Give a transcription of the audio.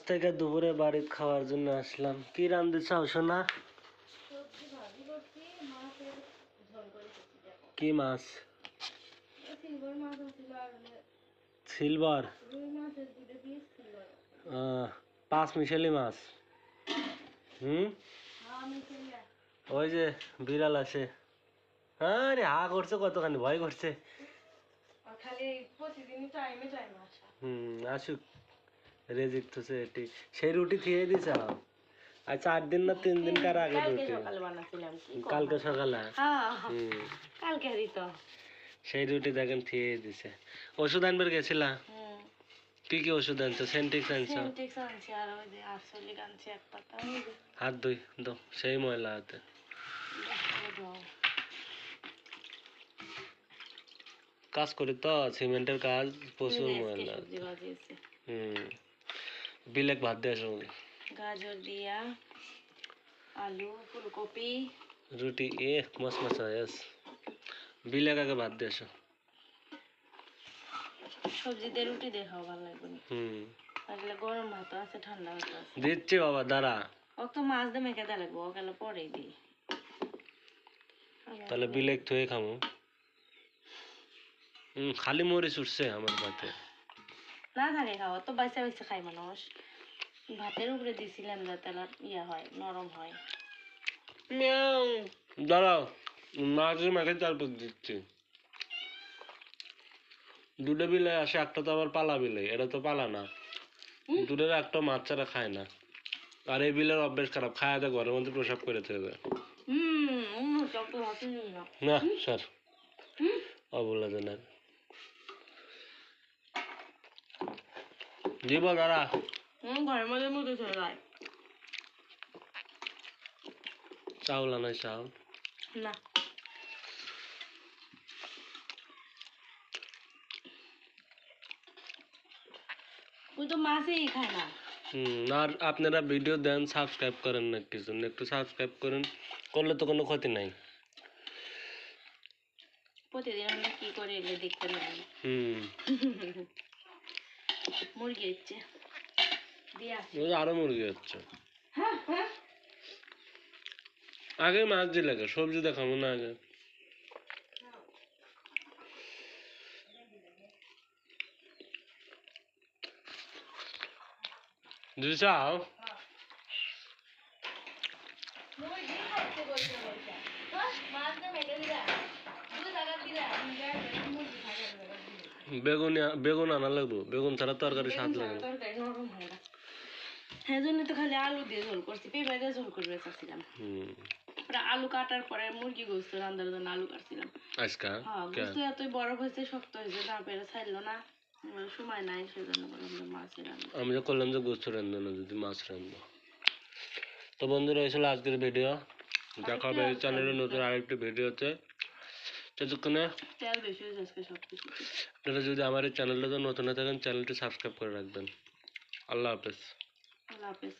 থেকে দুপুরে বাড়িতে খাওয়ার জন্য আসলাম। কি রান্ধে চাও সোনা? কি মাছ? সিলভার, পাঁচ মিশালি মাছ। ওই যে বিড়াল আছে। আরে হা করছে, কতখানি ভয় করছে। আসুক, রেজিক তো এটি সেই রুটি খেয়ে দিছ। আর 4 দিন না 3 দিন কার আগে রুটি কালকে সকালে সেই রুটি দেখেন খেয়ে দিছে। ওষুধ আনবার গেছিলা? কি কি ওষুধ আনছো? সেন্টিক্স আনছো? হাত ধুই দাও, সেই ময়লা হাতে। কাজ করি তো, সিমেন্টের কাজ, প্রচুর ময়লা। বিলেক ভাত দিয়ে আসো। গাজর দিয়া, আলু, ফুলকপি, রুটি মস মস হয়েস। বিলেক আগে ভাত দিয়ে আসো। সবজি দিয়ে রুটি দিয়ে খাওয়া ভালো লাগবে। আসলে গরম ভাত আছে, ঠান্ডা ভাত আছে। দিচ্ছি বাবা, দাঁড়া। অত মাছ দিয়ে মেখে দেওয়া লাগবে, ওগুলো পরেই দিই। তাহলে বিলেক থুয়ে খামো। খালি মরিচ উঠছে আমার ভাতে। না খালি খাওয়া তো বাইসা বাইসা খাই মানুষ। ভাতের উপরে দিছিলাম যাতে ইয়া হয়, নরম হয়। দাঁড়াও, মাছের মাখে তারপর দিচ্ছি। দুটো বিলে আসে, একটা তো আবার পালা বিলে। এটা তো পালা না, দুটোর একটা মাছ ছাড়া খায় না। আর এই বিলের অভ্যেস খারাপ, খায় দেয় ঘরের মধ্যে প্রসাব করে থেকে। না স্যার, অবলা জানার দিব দাঁড়া। ঘরের মধ্যে মধ্যে চলে যায়। চাউল আনাই চাউল না, ওই তো মাছই খায় না। আর আপনারা ভিডিও দেন, সাবস্ক্রাইব করেন না, কিছু একটু সাবস্ক্রাইব করেন, করলে তো কোনো ক্ষতি নাই। প্রতিদিন আমরা কি করে এগুলো দেখতে পারি। মুরগি হচ্ছে আরো মুরগি হচ্ছে। আগে মাছ দিয়ে লাগে, সবজি দেখাবো না আগে। চাও বেগুন আনা লাগবো, বেগুন ছাড়া তরকারি স্বাদ লাগে। হ্যাঁ, জন্য তো খালি আলু দিয়ে ঝোল করছি, পেঁপে দিয়ে ঝোল করবে চাচ্ছিলাম। আলু কাটার পরে মুরগি গোস্ত রান্নার জন্য আলু কাটছিলাম আজকে। হ্যাঁ, গোস্ত এতই বড় হয়েছে, শক্ত হয়েছে, না পেরে ছাড়লো না, সময় নাই, সেজন্য মাছের রান্না। আমি তো করলাম যে গোস্ত রান্না না, যদি মাছ রান্না। তো বন্ধুরা, এই ছিল আজকের ভিডিও। দেখা হবে এই চ্যানেলে নতুন আরেকটি ভিডিওতে। ততক্ষণে আপনারা যদি আমার এই চ্যানেলটা নতুন হয়ে থাকেন, চ্যানেলটি সাবস্ক্রাইব করে রাখবেন। আল্লাহ হাফেজ। আল্লাহ হাফেজ।